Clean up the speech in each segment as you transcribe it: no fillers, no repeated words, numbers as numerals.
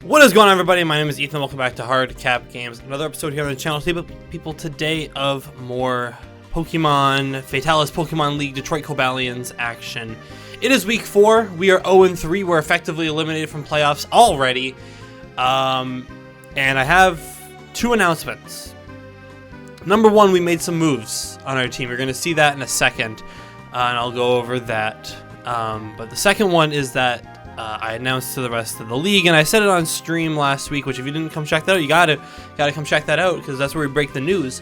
What is going on, everybody? My name is Ethan. Welcome back to HardCap Games. Another episode here on the channel. People today of more Pokemon, Fataliss Pokemon League, Detroit Cobalions action. It is week 4. We are 0-3. We're effectively eliminated from playoffs already. And I have 2 announcements. Number 1, we made some moves on our team. You're going to see that in a second, and I'll go over that. But the second one is that I announced to the rest of the league, and I said it on stream last week, which if you didn't come check that out, you gotta come check that out, because that's where we break the news.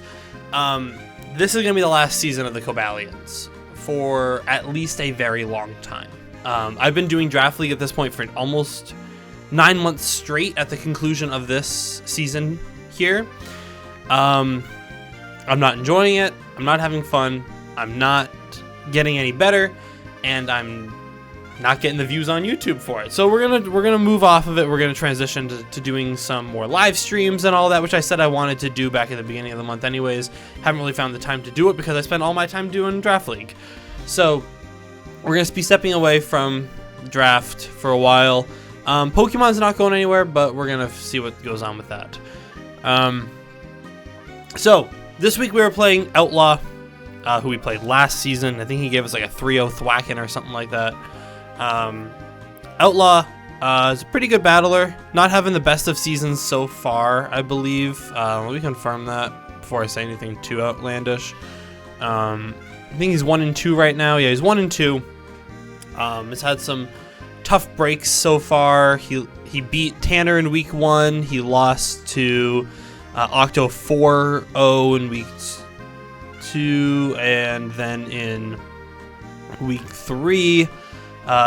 This is gonna be the last season of the Cobalions for at least a very long time. I've been doing Draft League at this point for almost 9 months straight at the conclusion of this season here. I'm not enjoying it, I'm not having fun, I'm not getting any better, and I'm not getting the views on YouTube for it. So we're gonna move off of it. We're gonna transition to doing some more live streams and all that, which I said I wanted to do back at the beginning of the month anyways. Haven't really found the time to do it because I spend all my time doing Draft League. So we're gonna be stepping away from draft for a while. Pokemon's not going anywhere, but we're gonna see what goes on with that. So this week we were playing Outlaw, who we played last season. I think he gave us like a 3-0 thwacking or something like that. Outlaw is a pretty good battler, not having the best of seasons so far, I believe. Let me confirm that before I say anything too outlandish. I think he's 1-2 right now. Yeah, he's 1-2. He's had some tough breaks so far. He beat Tanner in week 1. He lost to Octo 4-0 in week 2, and then in week 3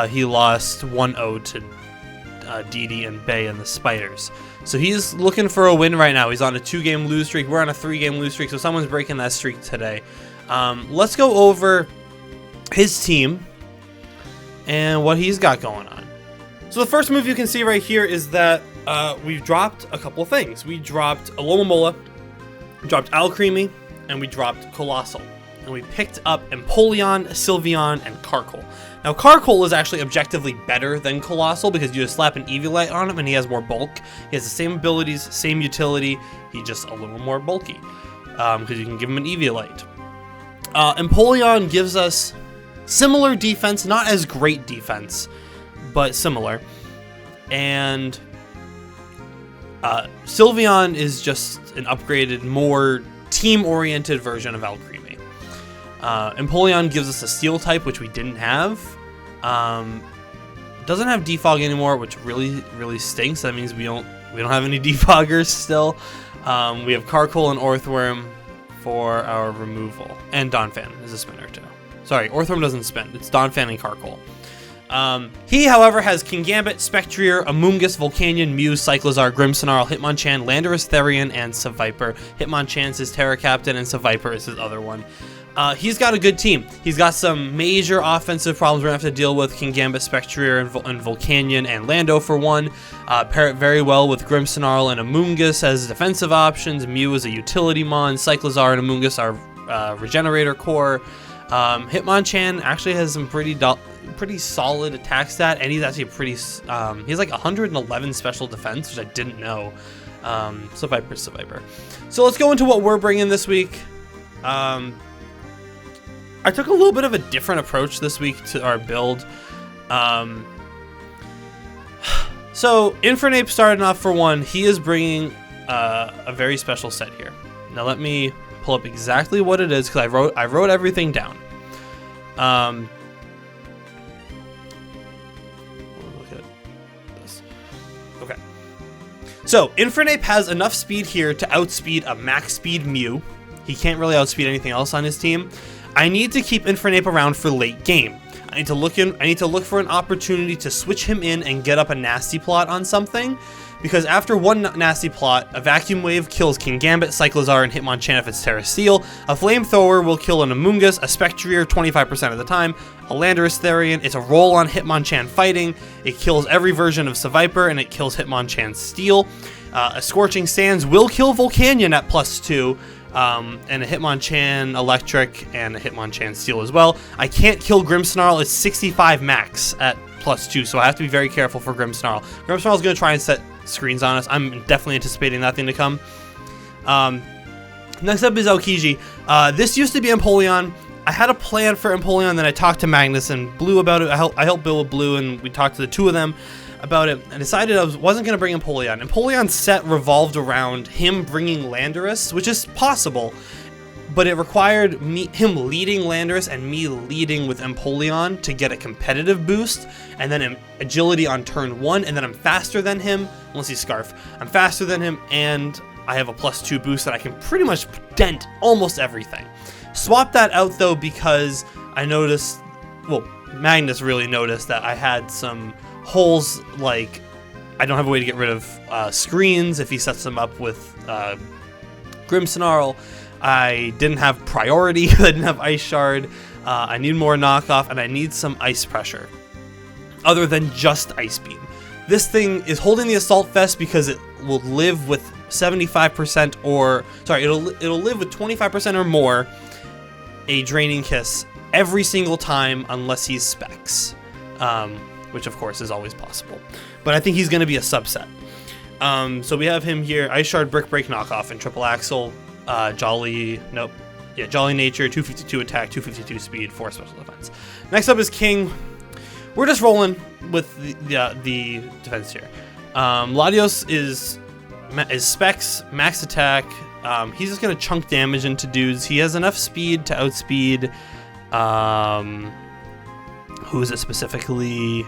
he lost 1-0 to Didi and Bay and the Spiders. So he's looking for a win right now. He's on a 2-game lose streak. We're on a 3-game lose streak, so someone's breaking that streak today. Let's go over his team and what he's got going on. So the first move you can see right here is that we've dropped a couple of things. We dropped Alomomola, we dropped Alcremie, and we dropped Colossal. And we picked up Empoleon, Sylveon, and Carkol. Now, Carkol is actually objectively better than Colossal because you just slap an Eviolite on him and he has more bulk. He has the same abilities, same utility, he's just a little more bulky because you can give him an Eviolite. Empoleon gives us similar defense, not as great defense, but similar. And Sylveon is just an upgraded, more team-oriented version of Alcremie. Empoleon gives us a steel type, which we didn't have. Doesn't have defog anymore, which really stinks. That means we don't have any defoggers still. We have Carkol and Orthworm for our removal, and Donphan is a spinner too. Sorry, Orthworm doesn't spin. It's Donphan and Carkol. He, however, has Kingambit, Spectrier, Amoonguss, Volcanion, Mew, Cyclizar, Grimmsnarl, Hitmonchan, Landorus, Therian, and Seviper. Hitmonchan's his Terra Captain, and Seviper is his other one. He's got a good team. He's got some major offensive problems we're going to have to deal with. Kingambit, Spectrier, and Volcanion, and Lando for one. Pair it very well with Grimmsnarl and Amoonguss as defensive options. Mew is a utility mon. Cyclizar and Amoonguss are regenerator core. Hitmonchan actually has some pretty solid attack stat, and he's actually pretty he has like 111 special defense, which I didn't know. Seviper. So let's go into what we're bringing this week. I took a little bit of a different approach this week to our build. So Infernape starting off for one. He is bringing a very special set here. Now let me pull up exactly what it is, because I wrote everything down. Look at this. Okay. So Infernape has enough speed here to outspeed a max speed Mew. He can't really outspeed anything else on his team. I need to keep Infernape around for late game. I need to look for an opportunity to switch him in and get up a nasty plot on something, because after one nasty plot, a Vacuum Wave kills Kingambit, Cyclizar, and Hitmonchan if it's Terra Steel. A Flamethrower will kill an Amoonguss, a Spectrier 25% of the time, a Landorus Therian. It's a roll on Hitmonchan fighting. It kills every version of Seviper, and it kills Hitmonchan Steel. A Scorching Sands will kill Volcanion at +2. And a Hitmonchan Electric and a Hitmonchan Steel as well. I can't kill Grimmsnarl. It's 65 max at +2, so I have to be very careful for Grimmsnarl. Grimmsnarl is going to try and set screens on us. I'm definitely anticipating that thing to come. Next up is Aokiji. This used to be Empoleon. I had a plan for Empoleon, then I talked to Magnus and Blue about it. I helped Bill with Blue, and we talked to the two of them about it. I decided I wasn't going to bring Empoleon. Empoleon's set revolved around him bringing Landorus, which is possible, but it required him leading Landorus and me leading with Empoleon to get a competitive boost, and then agility on turn 1, and then I'm faster than him, unless he's Scarf. I'm faster than him, and I have a +2 boost that I can pretty much dent almost everything. Swap that out though, because I noticed, well, Magnus really noticed that I had some holes, like I don't have a way to get rid of screens if he sets them up with Grimmsnarl. I didn't have priority, I didn't have Ice Shard, I need more knockoff, and I need some ice pressure, other than just Ice Beam. This thing is holding the Assault Vest because it will live with 75% or, sorry, it'll live with 25% or more a Draining Kiss every single time unless he's Specs, which of course is always possible. But I think he's going to be a subset. So we have him here, Ice Shard, Brick Break, Knockoff, and Triple Axle, Jolly Nature, 252 attack, 252 speed, 4 special defense. Next up is King. We're just rolling with the defense here. Latios is Specs, max attack. He's just going to chunk damage into dudes. He has enough speed to outspeed, who is it specifically?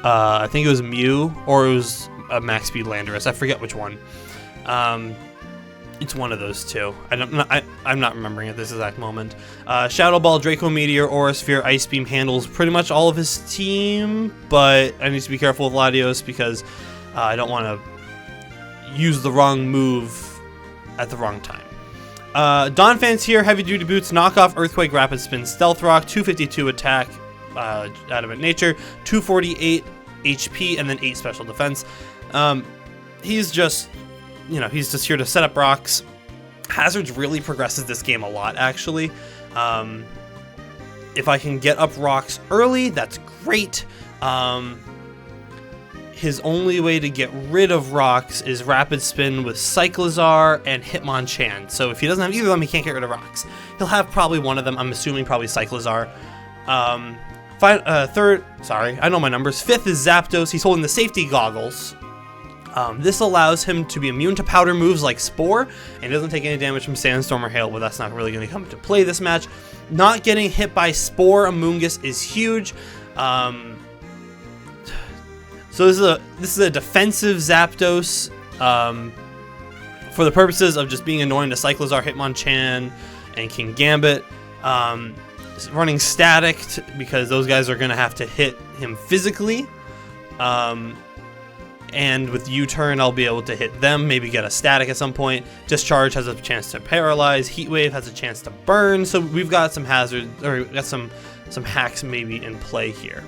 I think it was Mew, or it was a max speed Landorus. I forget which one. It's one of those two. I'm not remembering at this exact moment. Shadow Ball, Draco Meteor, Aura Sphere, Ice Beam handles pretty much all of his team, but I need to be careful with Latios because I don't want to use the wrong move at the wrong time. Donphan's here, Heavy Duty Boots, Knockoff, Earthquake, Rapid Spin, Stealth Rock, 252 attack, Adamant Nature, 248 HP, and then 8 special defense. He's just, he's just here to set up rocks. Hazards really progresses this game a lot, actually. If I can get up rocks early, that's great. His only way to get rid of rocks is Rapid Spin with Cyclizar and Hitmonchan. So if he doesn't have either of them, he can't get rid of rocks. He'll have probably one of them. I'm assuming probably Cyclizar. Third, sorry, I know my numbers. 5th is Zapdos. He's holding the safety goggles. This allows him to be immune to powder moves like Spore, and he doesn't take any damage from Sandstorm or Hail, but that's not really going to come into play this match. Not getting hit by Spore Amoonguss is huge. So this is a defensive Zapdos, for the purposes of just being annoying to Cyclizar, Hitmonchan, and Kingambit. Running static because those guys are going to have to hit him physically. And with U-turn, I'll be able to hit them, maybe get a static at some point. Discharge has a chance to paralyze. Heat Wave has a chance to burn. So we've got some hazards, or we've got some hacks maybe in play here.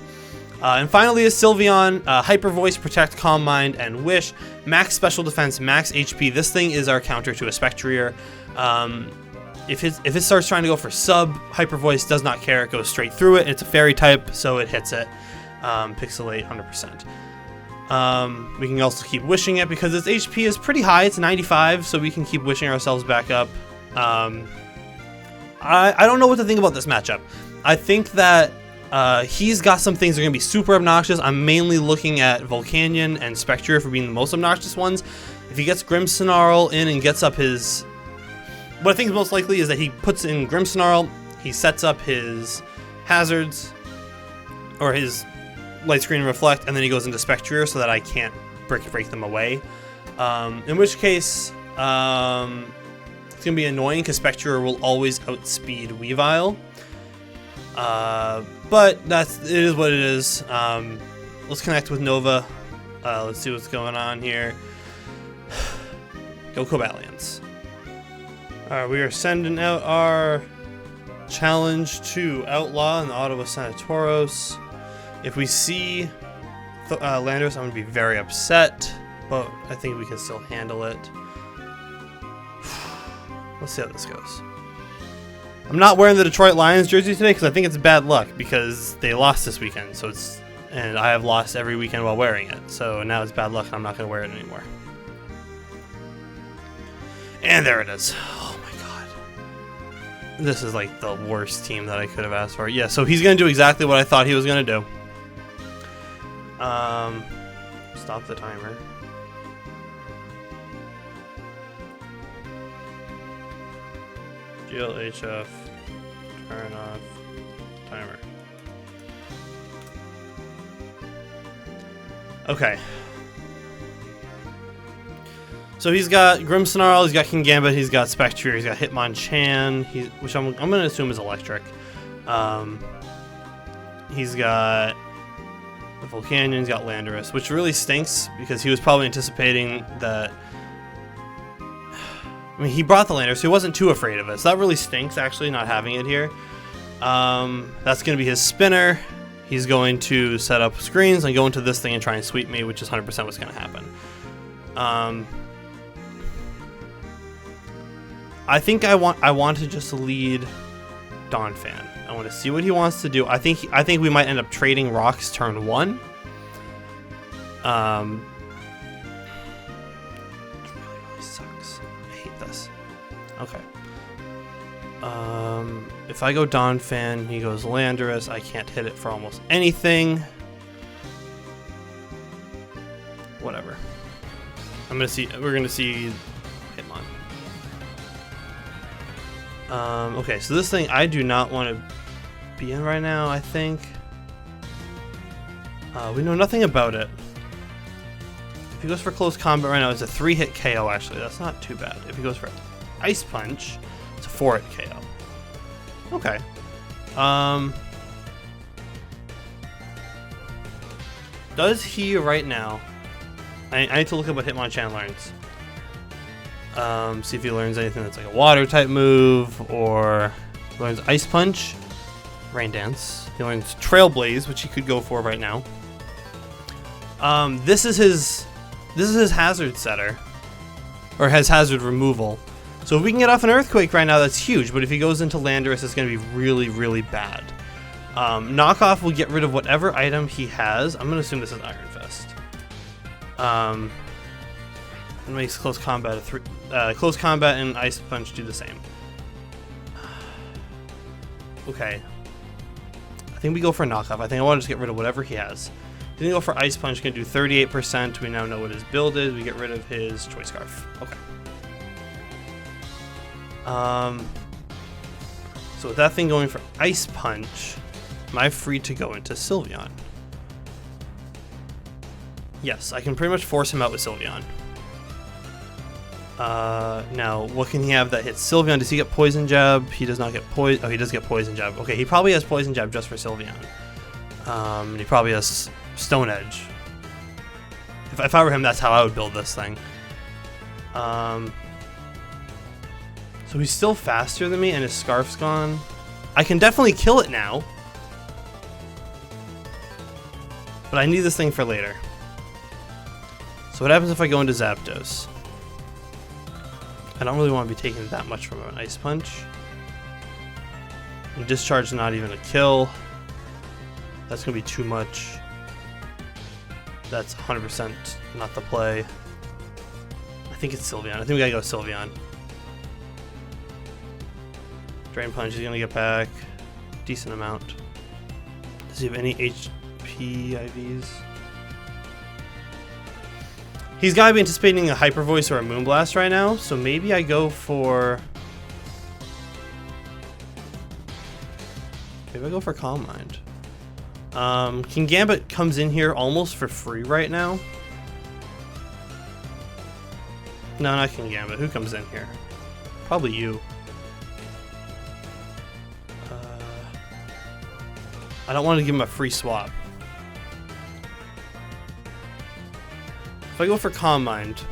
And finally is Sylveon, Hyper Voice, Protect, Calm Mind, and Wish. Max Special Defense, Max HP. This thing is our counter to a Spectrier. If it starts trying to go for sub, Hyper Voice does not care. It goes straight through it. It's a Fairy type, so it hits it. Pixelate 100%. We can also keep wishing it because its HP is pretty high. It's 95, so we can keep wishing ourselves back up. I don't know what to think about this matchup. I think that he's got some things that are going to be super obnoxious. I'm mainly looking at Volcanion and Spectrier for being the most obnoxious ones. If he gets Grimmsnarl in and gets up his... What I think is most likely is that he puts in Grimmsnarl, he sets up his hazards, or his Light Screen and Reflect, and then he goes into Spectrier so that I can't break them away. In which case, it's going to be annoying because Spectrier will always outspeed Weavile. But it is what it is. Let's connect with Nova. Let's see what's going on here. Go Cobalions. Alright, we are sending out our challenge to Outlaw and the Ottawa Senatauros. If we see Landorus, I'm going to be very upset, but I think we can still handle it. Let's see how this goes. I'm not wearing the Detroit Lions jersey today because I think it's bad luck because they lost this weekend, so it's And I have lost every weekend while wearing it. So now it's bad luck and I'm not going to wear it anymore. And there it is. Oh my god. This is like the worst team that I could have asked for. Yeah, so he's going to do exactly what I thought he was going to do. Stop the timer. GLHF, turn off timer. Okay. So he's got Grimmsnarl, he's got Kingambit, he's got Spectrier, he's got Hitmonchan, which I'm going to assume is electric. He's got the Volcanion, he's got Landorus, which really stinks because he was probably anticipating that. I mean, he brought the Landorus, so he wasn't too afraid of it. So that really stinks, actually, not having it here. That's going to be his spinner. He's going to set up screens and go into this thing and try and sweep me, which is 100% what's going to happen. I think I want to just lead Donphan. I want to see what he wants to do. I think we might end up trading rocks turn 1. It really sucks. I hate this. Okay. If I go Donphan, he goes Landorus. I can't hit it for almost anything. Whatever. We're gonna see Hitmon. Okay, so this thing I do not want to be in right now, I think. We know nothing about it. If he goes for close combat right now, it's a 3-hit KO, actually. That's not too bad. If he goes for Ice Punch, it's a 4-hit KO. Okay. Does he right now... I need to look up what Hitmonchan learns. See if he learns anything that's like a water type move, or learns Ice Punch, Rain Dance. He learns Trailblaze, which he could go for right now. This is his hazard setter, or has hazard removal. So if we can get off an Earthquake right now, that's huge. But if he goes into Landorus, it's going to be really, really bad. Knockoff will get rid of whatever item he has. I'm going to assume this is Iron Fist. It makes close combat close combat and Ice Punch do the same. Okay. I think we go for knockoff. I think I want to just get rid of whatever he has. He's going to go for Ice Punch, going to do 38%. We now know what his build is. We get rid of his Choice Scarf. Okay. So with that thing going for Ice Punch, am I free to go into Sylveon? Yes, I can pretty much force him out with Sylveon. Now, what can he have that hits Sylveon? Does he get Poison Jab? He does not get Poison... Oh, he does get Poison Jab. Okay, he probably has Poison Jab just for Sylveon. He probably has Stone Edge. If I were him, that's how I would build this thing. So he's still faster than me, and his Scarf's gone. I can definitely kill it now. But I need this thing for later. So what happens if I go into Zapdos? I don't really want to be taking that much from an Ice Punch. And Discharge not even a kill. That's going to be too much. That's 100% not the play. I think it's Sylveon. I think we gotta go Sylveon. Drain Punch is going to get back decent amount. Does he have any HP IVs? He's got to be anticipating a Hyper Voice or a Moonblast right now, so maybe I go for... Maybe I go for Calm Mind. Kingambit comes in here almost for free right now. No, not Kingambit. Who comes in here? Probably you. I don't want to give him a free swap. If I go for Calm Mind,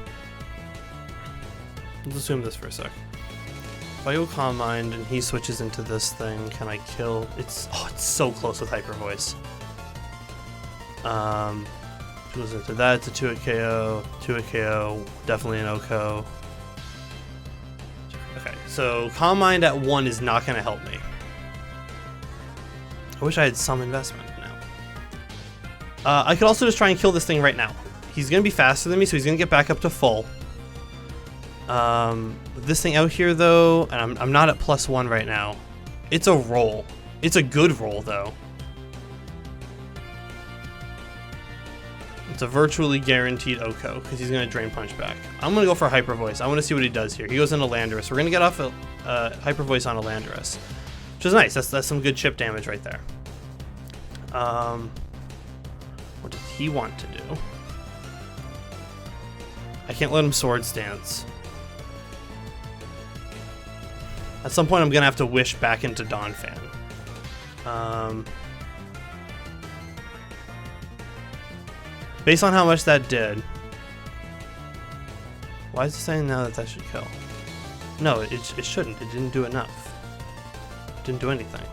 let's assume this for a sec. If I go Calm Mind and he switches into this thing, can I kill? It's so close with Hyper Voice. Goes into that. It's a 2-hit KO, 2-hit KO, definitely an OHKO. Okay, so Calm Mind at 1 is not going to help me. I wish I had some investment now. I could also just try and kill this thing right now. He's going to be faster than me, so he's going to get back up to full. With this thing out here, though, and I'm not at +1 right now. It's a roll. It's a good roll, though. It's a virtually guaranteed OHKO, because he's going to Drain Punch back. I'm going to go for a Hyper Voice. I want to see what he does here. He goes into Landorus. We're going to get off a Hyper Voice on a Landorus, which is nice. That's some good chip damage right there. What does he want to do? I can't let him Swords Dance. At some point, I'm going to have to wish back into Donphan. Based on how much that did... Why is it saying now that should kill? No, it shouldn't. It didn't do enough. It didn't do anything.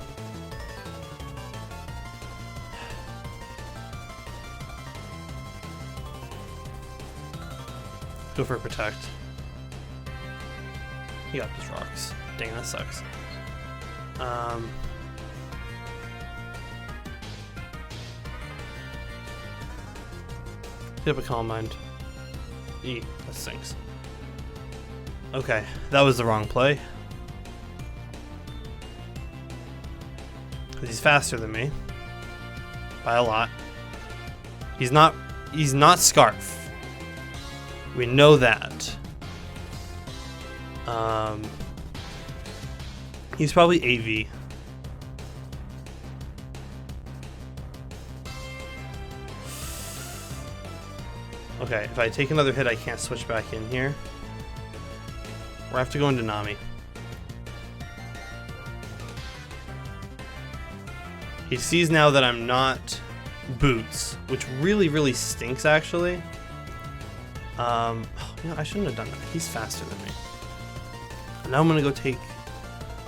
Go for a Protect. He got his rocks. Dang, that sucks. Hit up a Calm Mind. That stinks. Okay, that was the wrong play. Because he's faster than me. By a lot. He's not Scarf. We know that. He's probably AV. Okay, if I take another hit, I can't switch back in here. Or I have to go into Nami. He sees now that I'm not Boots, which really, really stinks, actually. You know, I shouldn't have done that. He's faster than me. And now I'm gonna go take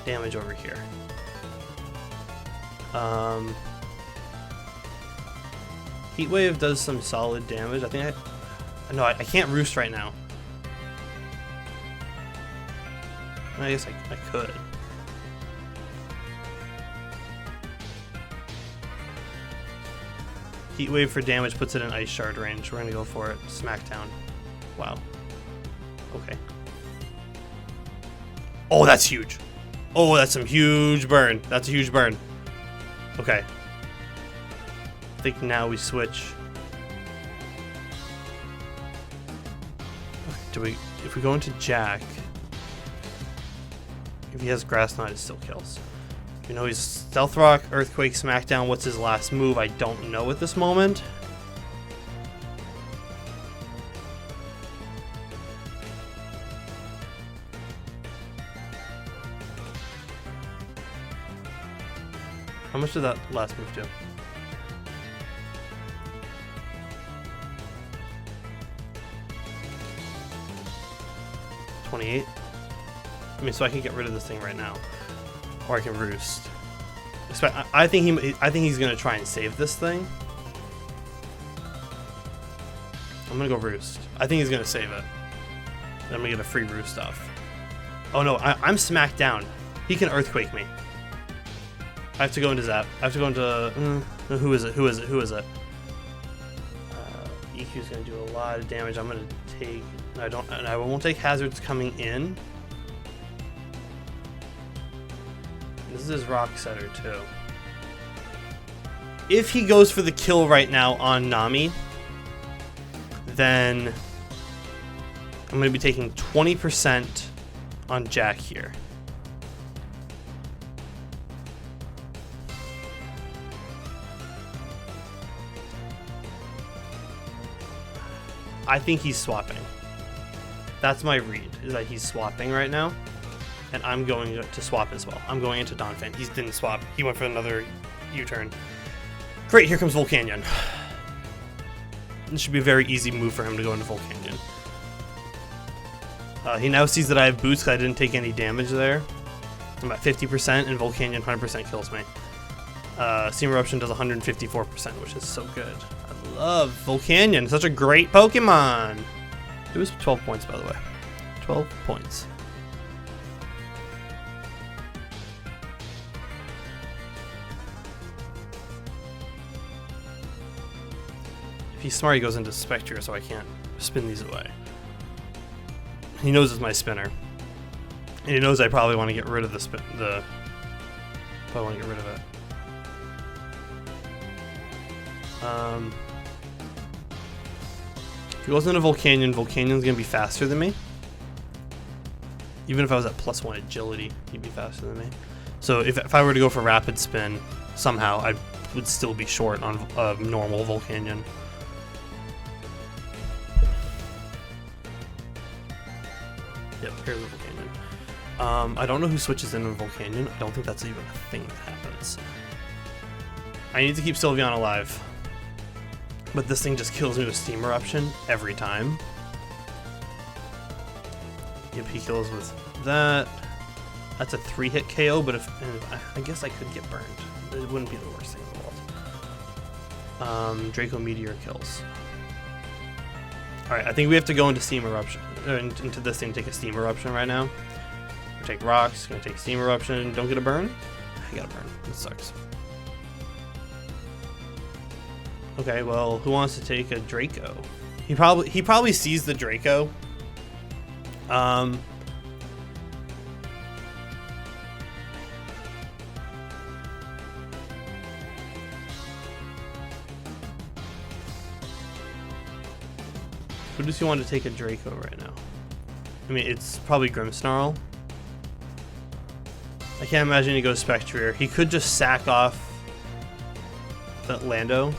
damage over here. Heat Wave does some solid damage. I think I can't Roost right now. I guess I could. Heat Wave for damage puts it in Ice Shard range. We're gonna go for it. Smackdown. Wow. Okay. Oh, that's huge. Oh, that's some huge burn. That's a huge burn. Okay. I think now we switch. If we go into Jack, if he has Grass Knot, it still kills. You know, he's Stealth Rock, Earthquake, Smackdown. What's his last move? I don't know at this moment. How much did that last move do? $28? I mean, so I can get rid of this thing right now. Or I can Roost. I think he's gonna try and save this thing. I'm gonna go Roost. I think he's gonna save it. Then I'm gonna get a free Roost off. Oh no, I'm smacked down. He can Earthquake me. I have to go into Zap. I have to go into... who is it? EQ's gonna do a lot of damage. I'm gonna take... I won't take hazards coming in. This is his Rock Setter too. If he goes for the kill right now on Nami, then I'm going to be taking 20% on Jack here. I think he's swapping. That's my read, is that he's swapping right now. And I'm going to swap as well. I'm going into Donphan. He didn't swap. He went for another U-turn. Great, here comes Volcanion. This should be a very easy move for him to go into Volcanion. He now sees that I have boots because I didn't take any damage there. I'm at 50% and Volcanion 100% kills me. Steam Eruption does 154%, which is so good. I love Volcanion. Such a great Pokemon. It was 12 points, by the way. 12 points. he's smart. He goes into spectrier, so I can't spin these away. He knows it's my spinner, and he knows I probably want to get rid of the spin. Probably want to get rid of it. If he goes into Volcanion, Volcanion's gonna be faster than me. Even if I was at +1 agility, he'd be faster than me. So if I were to go for rapid spin, somehow I would still be short on normal Volcanion. Yep, here's the Volcanion. I don't know who switches in on Volcanion. I don't think that's even a thing that happens. I need to keep Sylveon alive. But this thing just kills me with Steam Eruption every time. Yep, he kills with that. That's a 3-hit KO, but I guess I could get burned. It wouldn't be the worst thing in the world. Draco Meteor kills. Alright, I think we have to go into Steam Eruption. Into this thing, take a Steam Eruption right now. Or take rocks, gonna take Steam Eruption. Don't get a burn? I got a burn. This sucks. Okay, well, who wants to take a Draco? He probably sees the Draco. Who does he want to take a Draco right now? I mean, it's probably Grimmsnarl. I can't imagine he goes Spectrier. He could just sack off that Lando.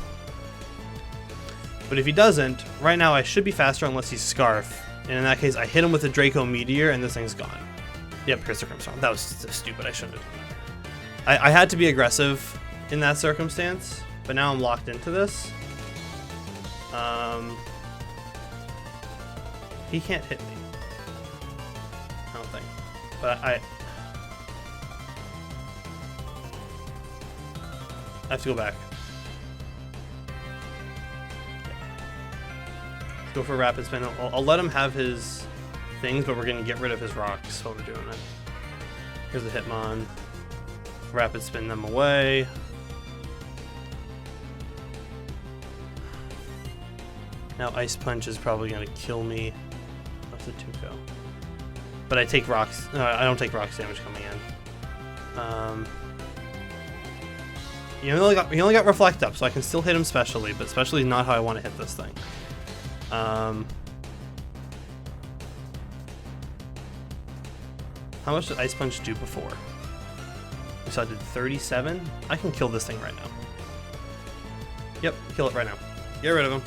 But if he doesn't, right now I should be faster unless he's Scarf. And in that case, I hit him with a Draco Meteor and this thing's gone. Yep, here's the Grimmsnarl. That was so stupid. I shouldn't have done that. I had to be aggressive in that circumstance, but now I'm locked into this. He can't hit me. I don't think. But I have to go back. Let's go for a rapid spin. I'll let him have his things, but we're going to get rid of his rocks while we're doing it. Here's the Hitmon. Rapid spin them away. Now Ice Punch is probably going to kill me. What's the 2-go? But I take rocks. I don't take rocks damage coming in. He only got Reflect up, so I can still hit him specially, but specially is not how I want to hit this thing. How much did Ice Punch do before? So I did 37. I can kill this thing right now. Yep, kill it right now. Get rid of him.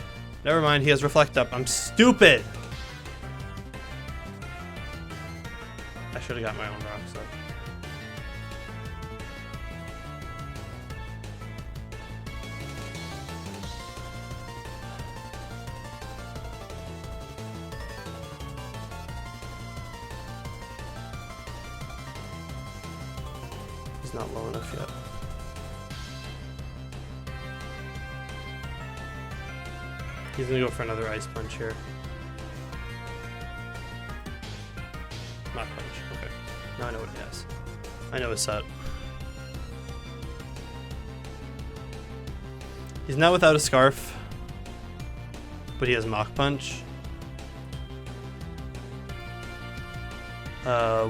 Never mind, he has Reflect up. I'm stupid! I should have got my own rocks up. He's not low enough yet. He's gonna go for another Ice Punch here. Mach Punch, okay. Now I know what he has. I know his set. He's not without a Scarf, but he has Mach Punch.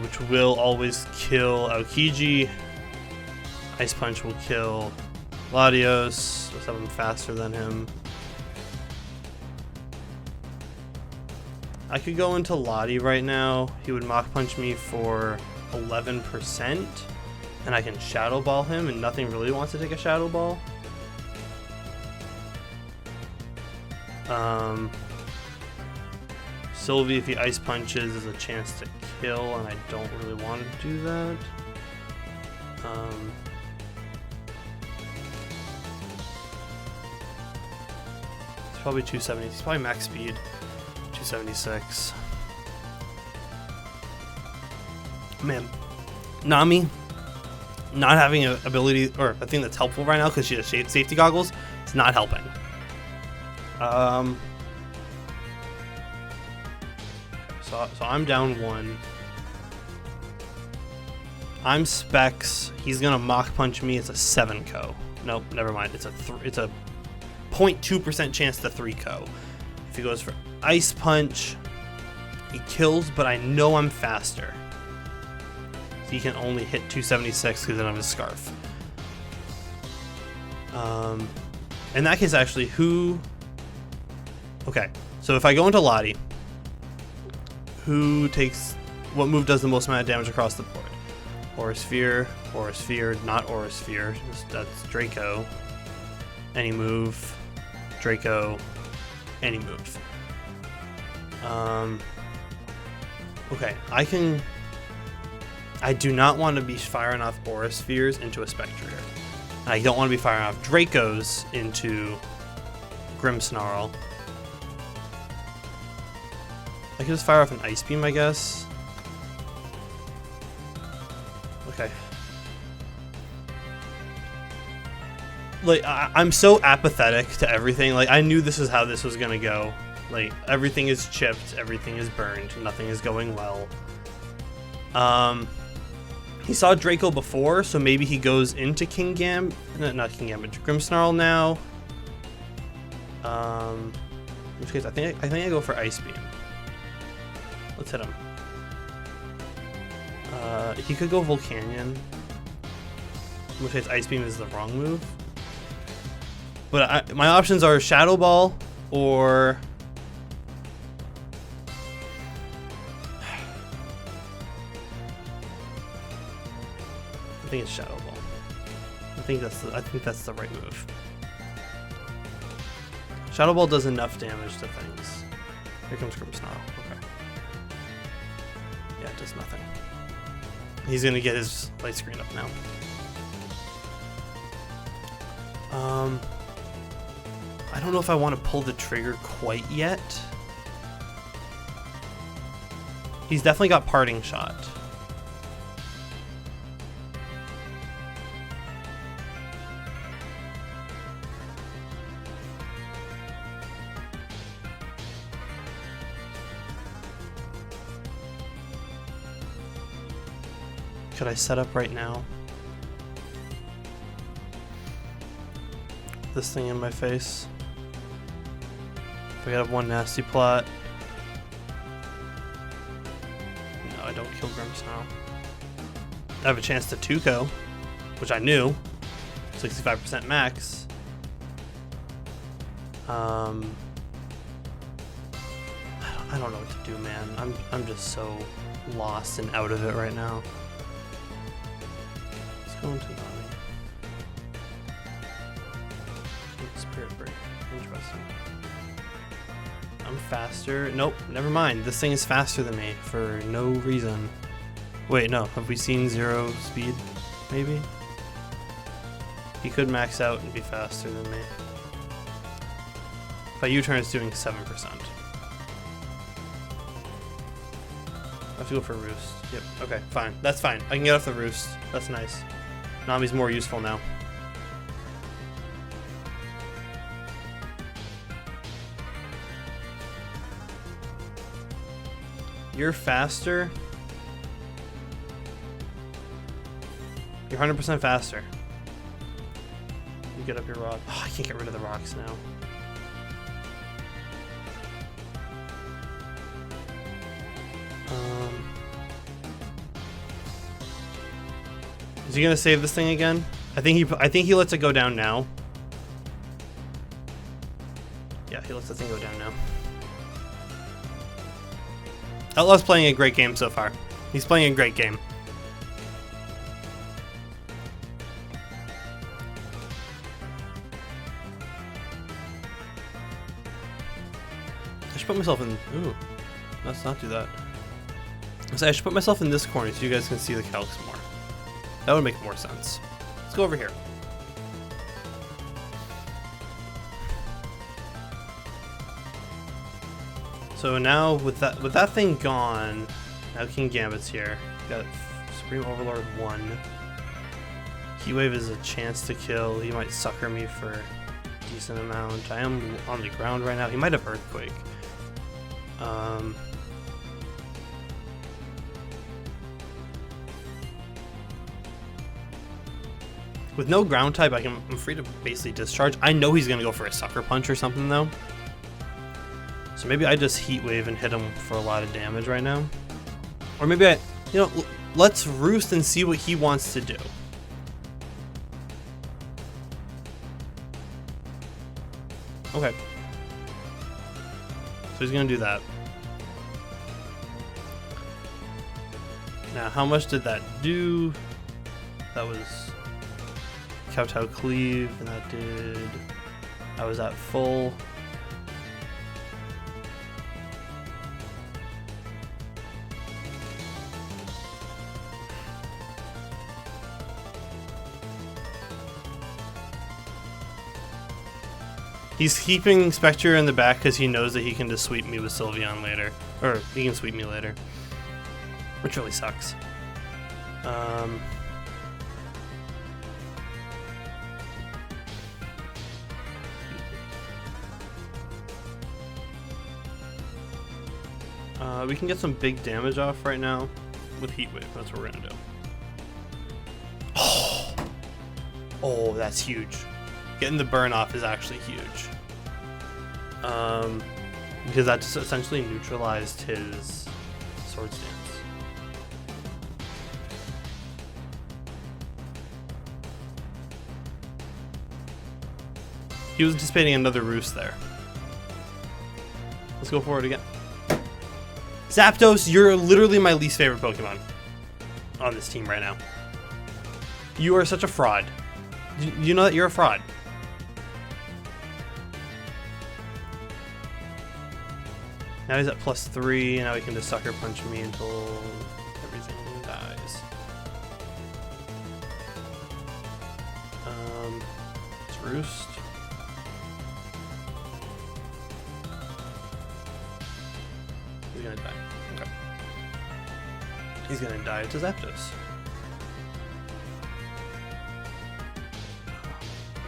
Which will always kill Aokiji. Ice Punch will kill Latios. Let's have him faster than him. I could go into Lottie right now. He would Mach Punch me for 11%, and I can Shadow Ball him, and nothing really wants to take a Shadow Ball. Sylvie, if he Ice Punches, is a chance to kill, and I don't really want to do that. It's probably 270. It's probably max speed. 276. Man, Nami not having an ability or a thing that's helpful right now because she has safety goggles, it's not helping. So I'm down 1. I'm Specs. He's gonna Mach Punch me. It's a 7-ko. Nope, never mind. It's a 0.2% chance to 3-ko. If he goes for Ice Punch, he kills, but I know I'm faster. So he can only hit 276 because I don't have his Scarf. In that case, actually, who... Okay, so if I go into Lottie, who takes... What move does the most amount of damage across the board? Aura Sphere, not Aura Sphere, that's Draco. Any move, Draco, any move. Okay, I do not want to be firing off Aura Spheres into a Spectrier. I don't want to be firing off Dracos into Grimmsnarl. I could just fire off an Ice Beam, I guess. Okay. Like, I'm so apathetic to everything. Like, I knew this is how this was gonna go. Like, everything is chipped, everything is burned, nothing is going well. He saw Draco before, so maybe he goes into not Kingambit, Grimmsnarl now. In which case, I think I go for Ice Beam. Let's hit him. He could go Volcanion. In which case, Ice Beam is the wrong move. But my options are Shadow Ball or... I think it's Shadow Ball. I think that's the right move. Shadow Ball does enough damage to things. Here comes Grimmsnarl. Okay. Yeah, it does nothing. He's gonna get his light screen up now. I don't know if I want to pull the trigger quite yet. He's definitely got Parting Shot. Could I set up right now? This thing in my face. If I got one nasty plot. No, I don't kill Grimmsnarl. I have a chance to 2-ko, which I knew. 65% max. I don't know what to do, man. I'm just so lost and out of it right now. Let's go into Nami. Spirit Break. Interesting. I'm faster. Nope, never mind. This thing is faster than me for no reason. Wait, no. Have we seen 0 speed? Maybe? He could max out and be faster than me. If I U-turn, it's doing 7%. I have to go for Roost. Yep, okay, fine. That's fine. I can get off the Roost. That's nice. Nami's more useful now. You're faster. You're 100% faster. You get up your rock. Oh, I can't get rid of the rocks now. Is he gonna save this thing again? I think he lets it go down now. Yeah, he lets the thing go down now. Outlaw's playing a great game so far. He's playing a great game. I should put myself in... Ooh. Let's not do that. So I should put myself in this corner so you guys can see the calcs more. That would make more sense. Let's go over here. So now with that thing gone, now Kingambit's here. Got Supreme Overlord 1. Heatwave is a chance to kill. He might sucker me for a decent amount. I am on the ground right now. He might have Earthquake. With no ground type, I'm free to basically discharge. I know he's gonna go for a sucker punch or something though. So maybe I just heat wave and hit him for a lot of damage right now. Or maybe let's roost and see what he wants to do. Okay. So he's gonna do that. Now, how much did that do? That was Kowtow Cleave, and that did... I was at full. He's keeping Spectrier in the back because he knows that he can just sweep me with Sylveon later. Or, he can sweep me later. Which really sucks. We can get some big damage off right now with Heat Wave. That's what we're gonna do. Oh, that's huge. Getting the burn off is actually huge. Because that just essentially neutralized his Sword Stance. He was anticipating another Roost there. Let's go forward again. Zapdos, you're literally my least favorite Pokemon on this team right now. You are such a fraud. You know that you're a fraud. Now he's at +3, and now he can just Sucker Punch me until everything dies. Let's Roost. He's gonna die. Okay. He's gonna die to Zapdos.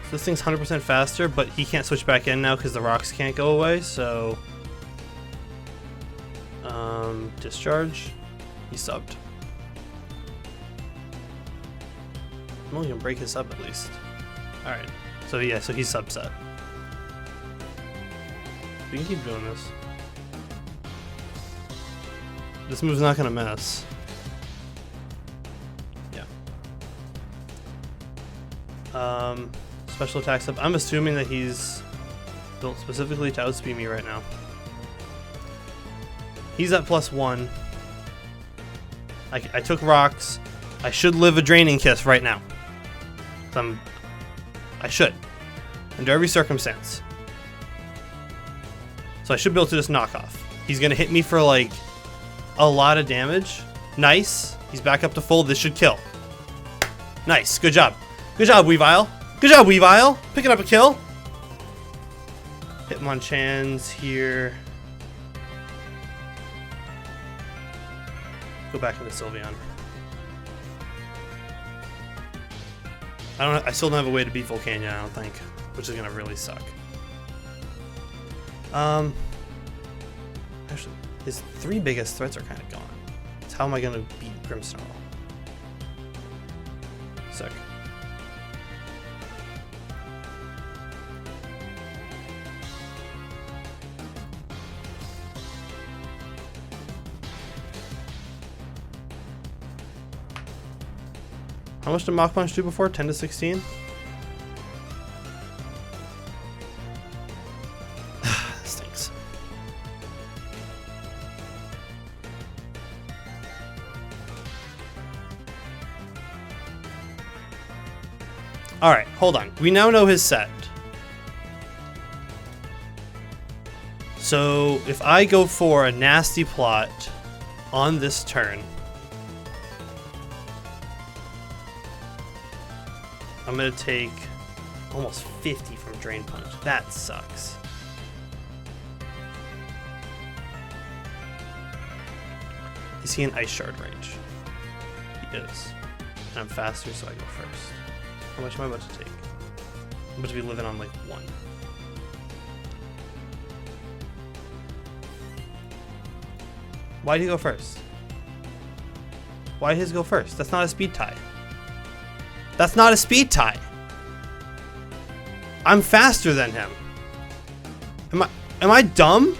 So this thing's 100% faster, but he can't switch back in now because the rocks can't go away, so... discharge. He subbed. I'm only gonna break his sub at least. Alright. So yeah, so he's subset. We can keep doing this. This move's not gonna miss. Yeah. Special attacks up. I'm assuming that he's built specifically to outspeed me right now. He's at +1. I took rocks. I should live a Draining Kiss right now. I should. Under every circumstance. So I should be able to just knock off. He's going to hit me for like a lot of damage. Nice. He's back up to full. This should kill. Nice. Good job. Good job, Weavile. Good job, Weavile. Picking up a kill. Hitmonchan's here. Go back into Sylveon. I still don't have a way to beat Volcania, I don't think, which is gonna really suck. Actually, his 3 biggest threats are kind of gone. So how am I gonna beat Grimmsnarl? Sick. How much did Mach Punch do before? 10 to 16? Stinks. Alright, hold on. We now know his set. So, if I go for a nasty plot on this turn, I'm gonna take almost 50 from Drain Punch. That sucks. Is he in Ice Shard range? He is. And I'm faster, so I go first. How much am I about to take? I'm about to be living on like 1. Why'd he go first? Why'd his go first? That's not a speed tie. That's not a speed tie. I'm faster than him. Am I dumb?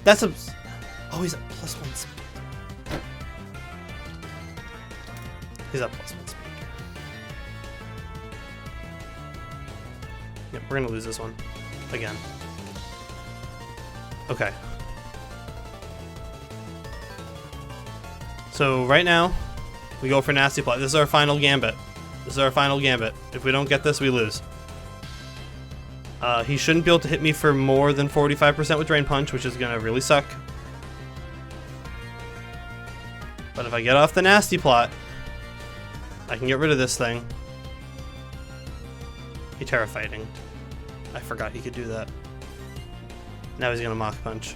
That's a... Oh, he's at +1 speed. He's at +1 speed. Yep, we're gonna lose this one. Again. Okay. So, right now, we go for Nasty Plot. This is our final gambit. This is our final gambit. If we don't get this, we lose. He shouldn't be able to hit me for more than 45% with Drain Punch, which is gonna really suck. But if I get off the Nasty Plot, I can get rid of this thing. He Terra Fighting. I forgot he could do that. Now he's gonna Mach Punch.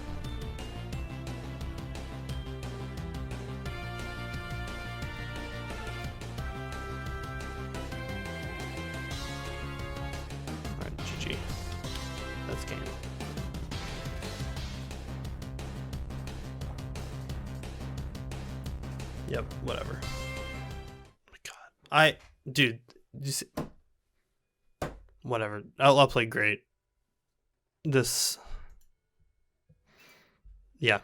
Alright, GG. That's game. Yep, whatever. Oh my god. Dude, just... Whatever. I'll play great. This... Yeah.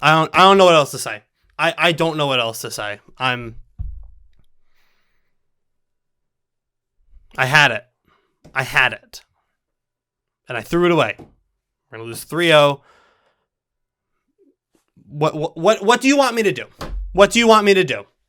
I don't know what else to say. I don't know what else to say. I had it. I had it. And I threw it away. We're gonna lose 3-0. What do you want me to do? What do you want me to do?